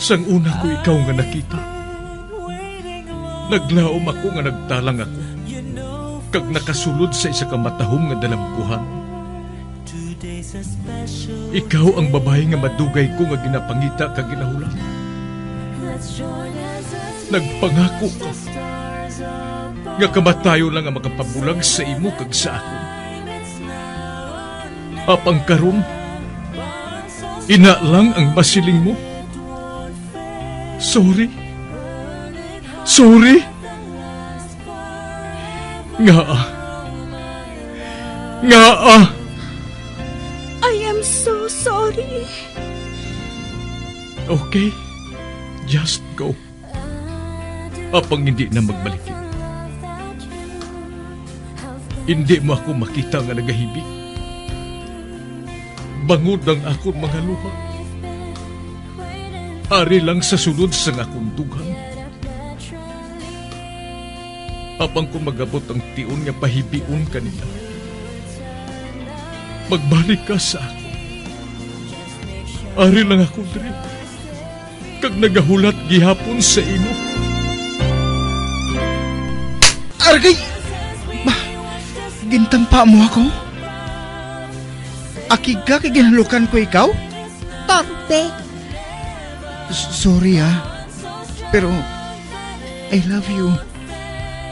Sang una ko ikaw nga nakita, naglaom ako nga nagtalang ako, kag nakasulod sa isa ka matahom nga dalamkuhan. Ikaw ang babae nga madugay ko nga ginapangita kag ginahulan. Nagpangako ka nga kamatayo lang ang makapabulag sa imo kag sa ako. Apang karon, ina lang ang masiling mo. Sorry. Nga. I am so sorry. Okay, just go. Apang hindi na magbalikin. Hindi mo ako makita nga nagahibig. Bangod ang akong mga luha. Ari lang sa sulod sa akong dugang. Apang kung magabot ang tiun nga pahibiun kanila, magbalik ka sa ako. Ari lang ako diri, kag nagahulat gihapon sa imo. Argay! Gintampa mo ako? Akiga kay ginalukan ko ikaw? Torpe. Sorry pero I love you.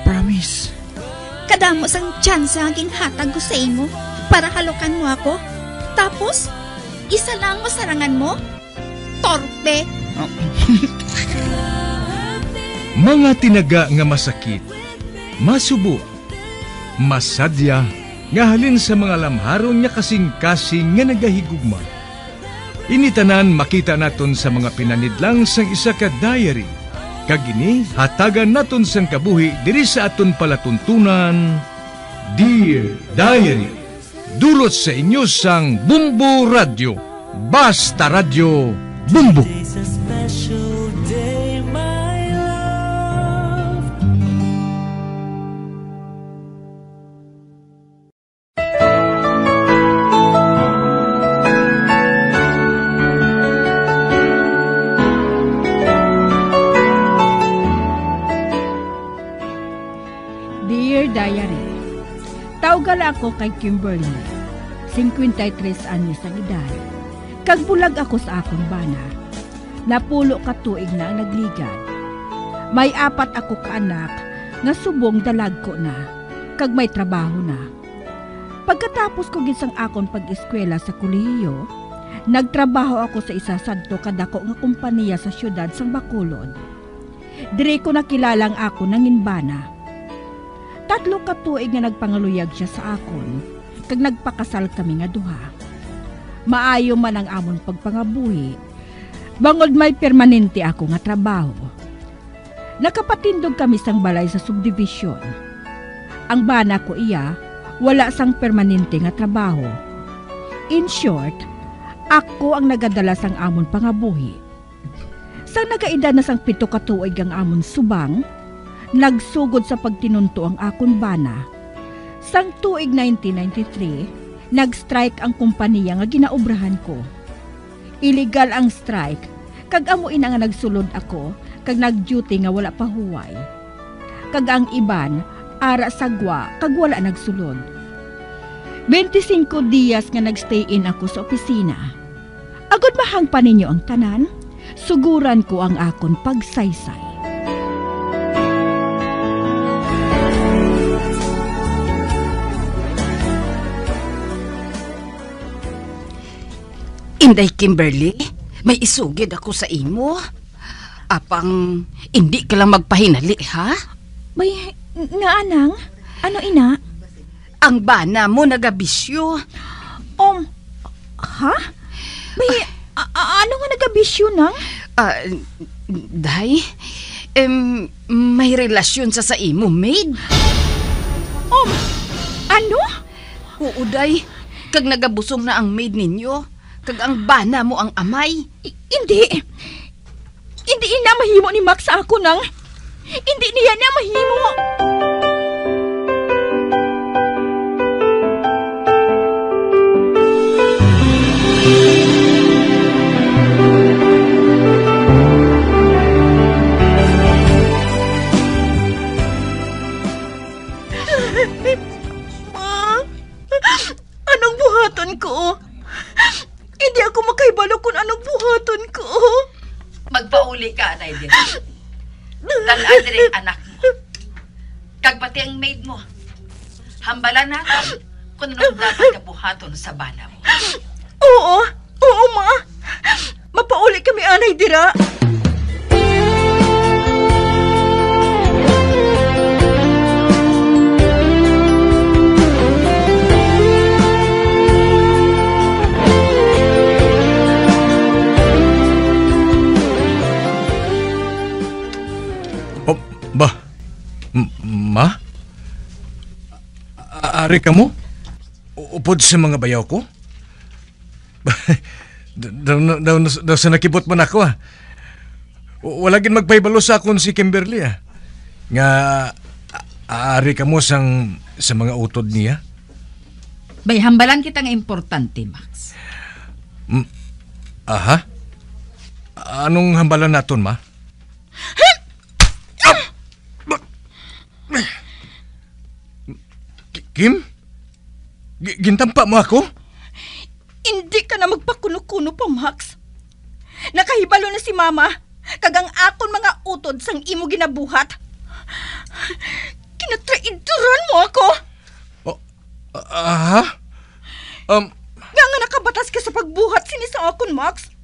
Promise. Kadamo sang tsansa ang ginhatag ko sa imo para halukan mo ako. Tapos, isa lang masarangan mo? Torpe. Mga tinaga nga masakit, masubo, masadya, nga halin sa mga lamharon nga kasing-kasing nga nagahigugma. Initanan makita naton sa mga pinanidlang sang isa ka diary. Kagini, hatagan naton sang kabuhi diri sa aton palatuntunan, Dear Diary, dulot sa inyo sang Bumbo Radio. Basta Radio Bumbo. Diary. Taugal ako kay Kimberly, 53 anyos ang edad. Kag bulag ako sa akong bana. Napulo ka tuig na ang nagligad. May 4 ako ka anak nga subong dalag ko na, kag may trabaho na. Pagkatapos ko gisang akon pag-eskwela sa kolehiyo, nagtrabaho ako sa isa sadto kadako nga kompanya sa syudad sang Bacolod. Dire ko nakilalang ako nanginbana. 3 ka tuig nga nagpangaluyag siya sa akon, kag nagpakasal kami nga duha. Maayo man ang amon pagpangabuhi, bangod may permanente ako nga trabaho. Nakapatindog kami sang balay sa subdivision. Ang bana ko iya, wala sang permanente nga trabaho. In short, ako ang nagadala sang amon pangabuhi. Sang nagaedad na sang 7 ka tuig ang amon subang, nagsugod sa pagtinunto ang akon bana. Sang tuig 1993, nag-strike ang kumpanya nga ginaobrahan ko. Illegal ang strike, kag amuin nga nagsulod ako, kag nag-duty nga wala pa huway. Kag ang iban, ara sagwa, kag wala nagsulod. 25 diyas nga nagstay in ako sa opisina. Agod mahang pa ninyo ang tanan, suguran ko ang akon pagsaysay. Inday Kimberly, may isugid ako sa imo. Apang hindi ka lang magpahinali, ha? Bay, nga anang? Ano ina? Ang bana mo nagabisyo. Ha? Bay, ano nga nagabisyo nang? Day, may relasyon sa imo, maid. Ano? Oo, day. Kag nagabusong na ang maid ninyo. Kag ang bana mo ang amay. Hindi ina mahimo ni Max sa ako nang. Hindi niya na mahimo. Tanan din anak mo. Kag pati ang maid mo. Hambalan natin kung anong dapat kabuhaton sa bana mo. Oo, ma. Mapauli kami anay dira. Ma? Ari ka mo? Upod sa mga bayaw ko? daw sa nakibot man ako Wala gin magpaybalo sa akon si Kimberly Nga ari ka mo sa mga utod niya? Bay, hambalan kita nga importante, Max. Aha? Anong hambalan naton, ma? Kim? Gintampa mo ako? Hindi ka na magpakuno-kuno pa, Max. Nakahibalo na si Mama, kagang akon mga utod sang imo ginabuhat. Kinatraidoran mo ako. Aha? Nga nakabatas ka sa pagbuhat sini sa akon, Max.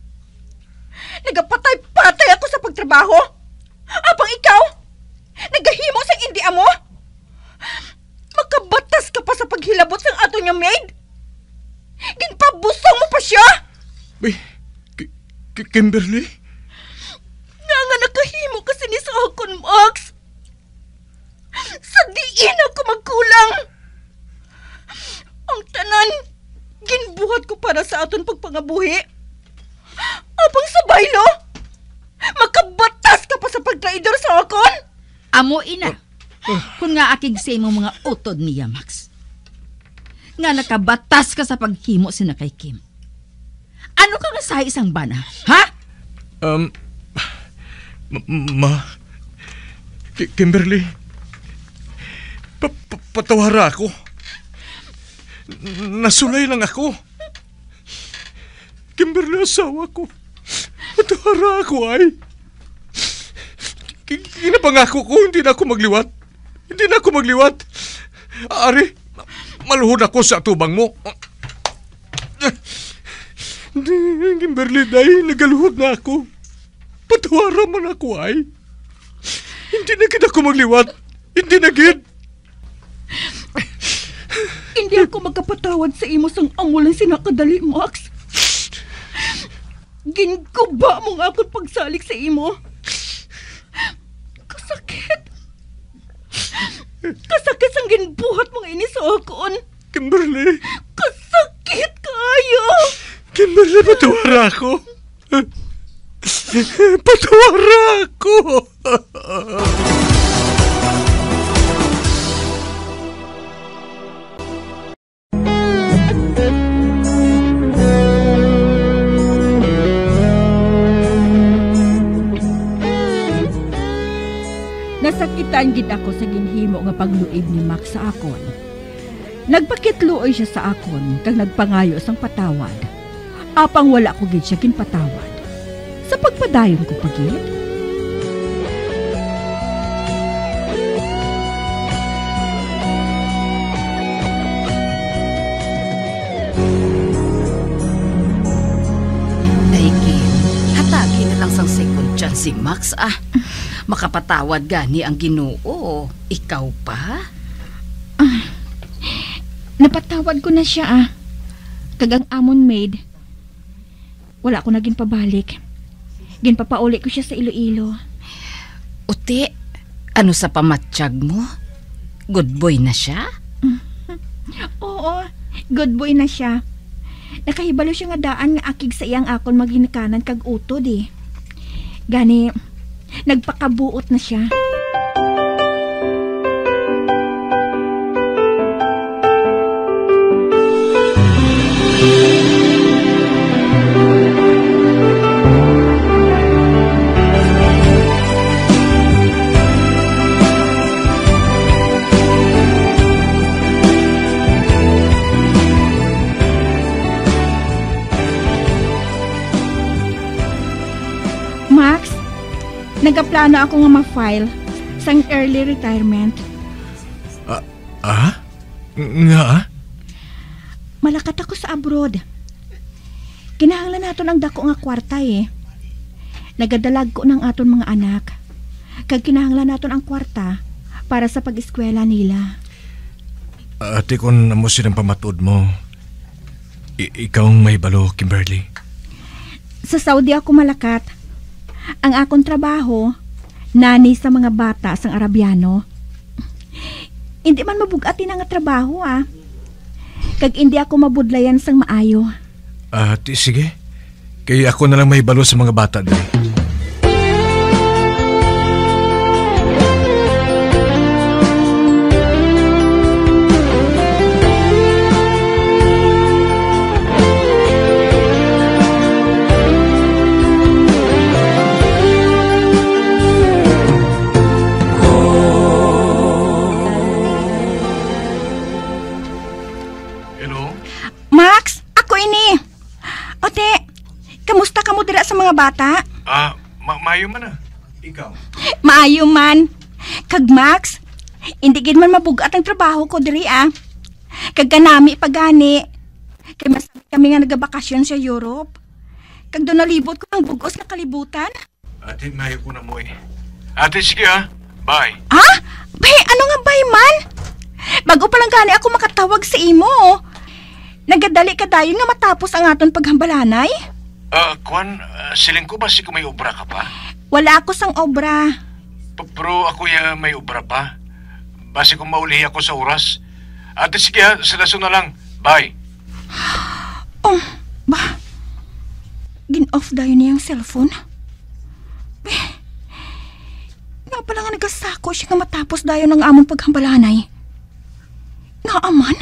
Nagapatay-patay ako sa pagtrabaho. Apang ikaw, nagahimo sang indi amo. Makabatas ka pa sa paghilabot sang ato niya maid. Ginpabusong mo pa siya. Bay, Kimberly? Nga nakahimo ka sini sa akon, Max. Sa diin ako magkulang. Ang tanan, ginbuhat ko para sa aton pagpangabuhi. Apang sabay, no? Makabatas ka pa sa pagtraidor sa akon? Amo ina. Kung nga akig sa imong mga utod niya, Max. Nga nakabatas ka sa paghimo sina kay Kim. Ano ka nga sa isang bana, ha? Kimberly, patawara ako. Nasulay lang ako. Kimberly, asawa ko. Patawara ako, ay. Kinapangako ko, hindi na ako magliwat. Hindi na ako magliwat. Ari, maluhod ako sa tubang mo. Kimberly, dahil nagaluhod na ako. Patawara man ako, ay. Hindi na gid ako magliwat. Hindi na gid. Hindi ako magkapatawad sa imo sang amo lang sinakadali, Max. Ginguba mong akong pagsalik sa imo. Kasakit. Kasakit sang ginbuhat mong ini sa akon. Kimberly. Kasakit kayo. Kimberly, patawara ako. Patawara ako. Nasakitan gid ako sa ginhimo nga pagluib ni Max sa akon. Nagpakitluoy siya sa akon kag nagpangayo sang patawad. Apang wala ko gid siya ginpatawad. Sa pagpadayon ko pagid. Ay, Kim, hatagi na lang sang second chance si Max, Makapatawad gani ang Ginoo. Ikaw pa? Napatawad ko na siya, Kagang amon maid. Wala ko na ginpabalik. Ginpapauli ko siya sa Iloilo. Uti, ano sa pamatsyag mo? Good boy na siya? Oo, good boy na siya. Nakahibalo siya nga daan nga akig sa iyang akon maghinikanan kag utod Gani, nagpakabuot na siya. nagaplano ako nga ma-file sang early retirement. Nga? Malakat ako sa abroad. Kinahanglan naton ang dako nga kwarta eh. Nagadalag ko ng aton mga anak. Kag kinahanglan naton ang kwarta para sa pag-eskwela nila. Ate, kung amo silang pamatod mo, ikaw ang may balo, Kimberly. Sa Saudi ako malakat. Ang akong trabaho, nani sa mga bata sang Arabiano. Hindi man mabugatin ang trabaho Kag hindi ako mabudlayan sang maayo. Ate, sige. Kaya ako na lang may balo sa mga bata dali. Max, ako ini. Ote, kamusta ka mo dira sa mga bata? Maayo man Ikaw? Maayo man. Kag Max, hindi gid man mabugat ang trabaho ko diri Kag kanami pagani. Kay mas kami nga nagabakasyon sa Europe. Kag doon nalibot ko ang bugos na kalibutan. Ate, maayo ko na mo Ate, sige Bye. Bay, ano nga bay man? Bago pa lang gani ako makatawag sa imo. Nagadali ka dayon nga matapos ang aton paghambalanay? Kwan, siling ko basi ko may obra ka pa? Wala ako sang obra. Pero ako may obra pa. Basi kung maulihi ako sa oras. Ate, sige sa laso na lang. Bye. Gin-off dayon niya ang cellphone. Nga pala nga nagasako siya nga matapos dayon ang among paghambalanay. Nga aman?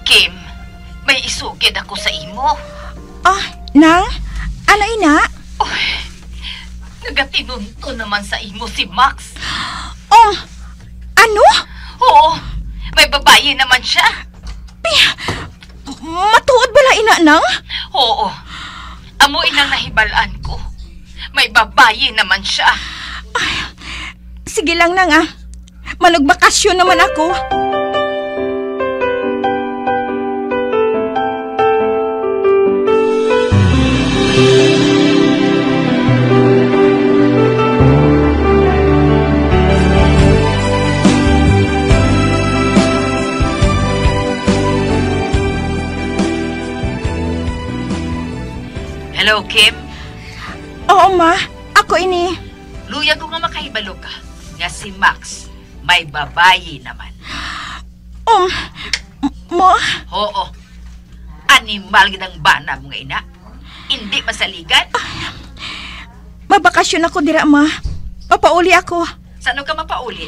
Kim, may isugid ako sa imo. Nang? Ano ina? Nagatinon ko naman sa imo si Max. Ano? Oo, may babae naman siya. Matuod bala ina nang? Oo, amo inang nahibalaan ko. May babae naman siya. Sige lang nang Manugbakasyon naman ako. Hello, Kim? Oo, ma. Ako ini. Luya ko nga makahibalo ka. Nga si Max, may babae naman. Mo? Oo. Animal gidang bana mo nga ina. Hindi masaligan. Mabakasyon ako dira, ma. Papauli ako. Saan ka mapauli?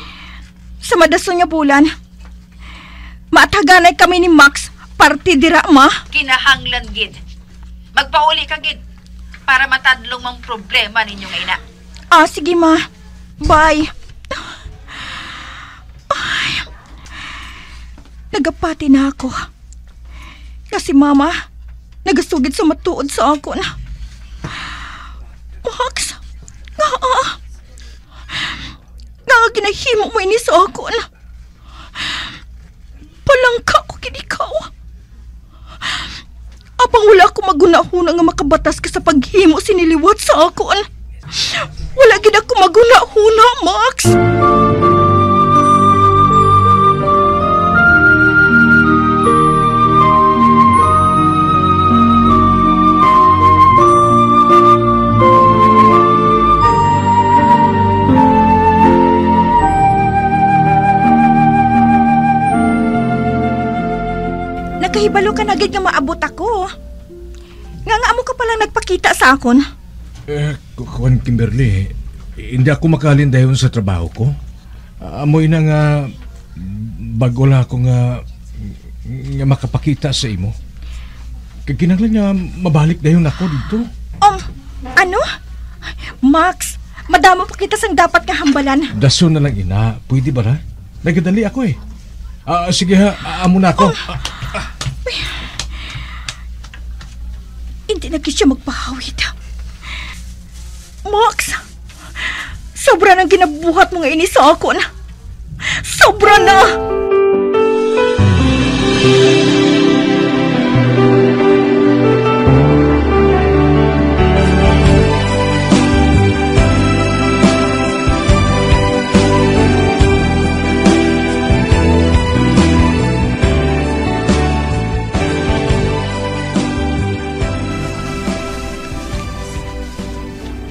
Sa madason nga bulan. Maataganay kami ni Max. Party dira, ma. Kinahanglan gid. Magpauli ka gid. Para matadlong mang problema ninyo nga ina. Sige, ma. Bye. Nagapati na ako. Kasi mama, nagasugid sa matuod sa ako na. Max, nga ginahimo mo ini sa ako na. Palangka ko kinikaw. Apang wala ko magunahuna nga makabatas ka sa paghimo siniliwat sa ako na. Wala gid ako magunahuna, Max. Nakahibalo ka na gid nga maabot ako. Nga mo ka palang nagpakita sa akon. Kuwan, Kimberly, hindi ako makalin dahil sa trabaho ko. Amoy na nga bago lang ako nga makapakita sa imo. Kinahanglan nga mabalik dayon ako dito. Ano? Max, madamo pa kita sang dapat nga hambalan. Daso na lang ina, pwede ba na? Nagadali ako eh. Sige ha, amo na ako. Hindi na siya magpahawid. Max, sobra nang ginabuhat mo nga ini sa ako na. Sobra na!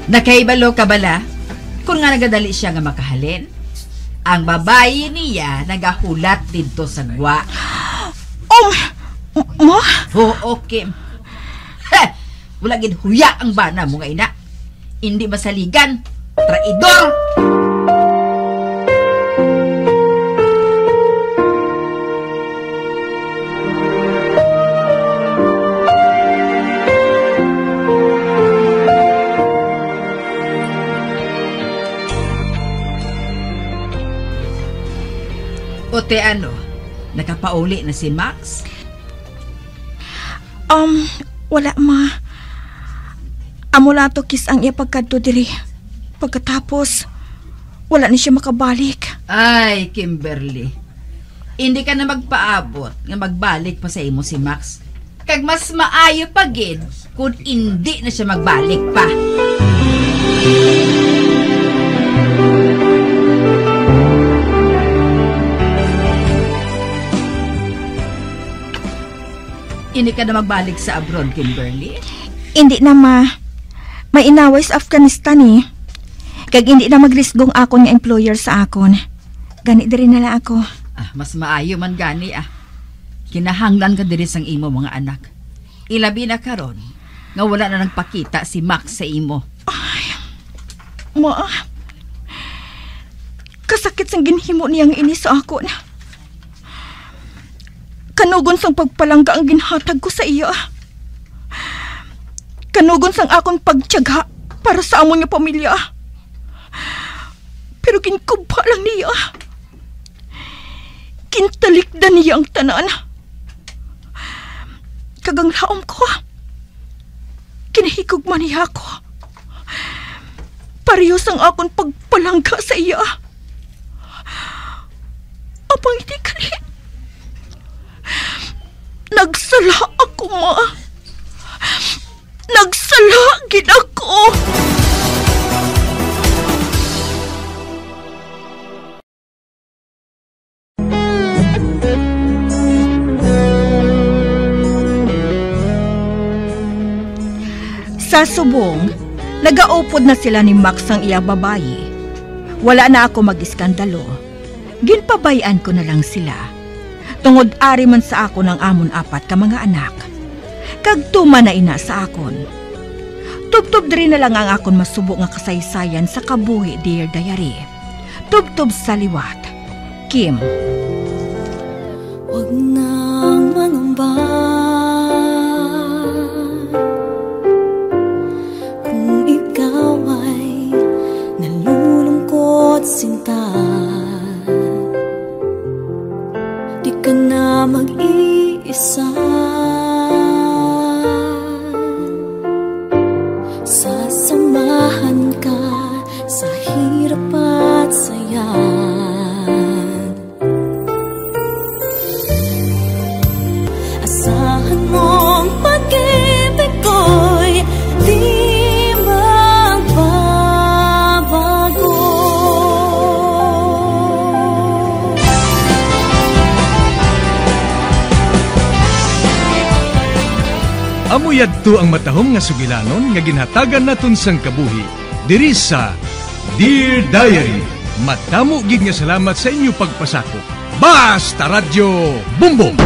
Nakaibalo ka bala? Kung nga nagadali siya nga makahalin, ang babae niya nagahulat dito sa gwa. Ma? Oo, Kim. Wala gid huya ang bana mo nga ina. Hindi masaligan. Traidor! Ote ano, nakapauli na si Max? Wala ma. Amo lato kis ang iya pagkadto diri. Pagkatapos, wala na siya makabalik. Ay, Kimberly. Hindi ka na magpaabot nga magbalik pa sa imo si Max. Kag mas maayo pa gid kung hindi na siya magbalik pa. Hindi ka na magbalik sa abroad, Kimberly? Hindi na ma. May inaway sa Afghanistan eh. Kag hindi na magrisgong akon nga employer sa akon. Gani diri na lang ako. Mas maayo man gani Kinahanglan ka diri sang imo mga anak. Ilabi na karon nga wala na nagpakita si Max sa imo. Ay, ma. Kasakit sang ginhimo niyang ini sa akon. Kanugon sang pagpalangga ang ginhatag ko sa iya. Kanugon sang akong pagtiyaga para sa amo niya pamilya. Pero ginkubha lang niya. Kintalikdan niya ang tanan. Kagang laom ko. Kinahigugman niya ako. Parehas ang akong pagpalangga sa iya. Apang hindi kali. Nagsala ako, ma. Nagsala gid ako. Sa subong, nagaupod na sila ni Max ang iyang babayi. Wala na ako mag-iskandalo. Ginpabayaan ko na lang sila. Tungod ari man sa ako ng amon apat ka mga anak. Kagtuma na ina sa akon. Tubtob diri na lang ang akon masubo nga kasaysayan sa kabuhi, Dear Diary. Tubtob sa liwat. Kim. Wag nang mangamba kung ikaw ay nalulungkot sinta. Di ka na mag-iisa. Sasamahan ka sa hirap at saya. Asahan mong pag-ibig ko'y di magbabago. Amuyad to ang matahom nga sugilanon nga ginhatagan naton sang kabuhi diri sa Dear Diary. Matamo gid nga salamat sa inyo pagpasakop. Basta Radyo Bumbong.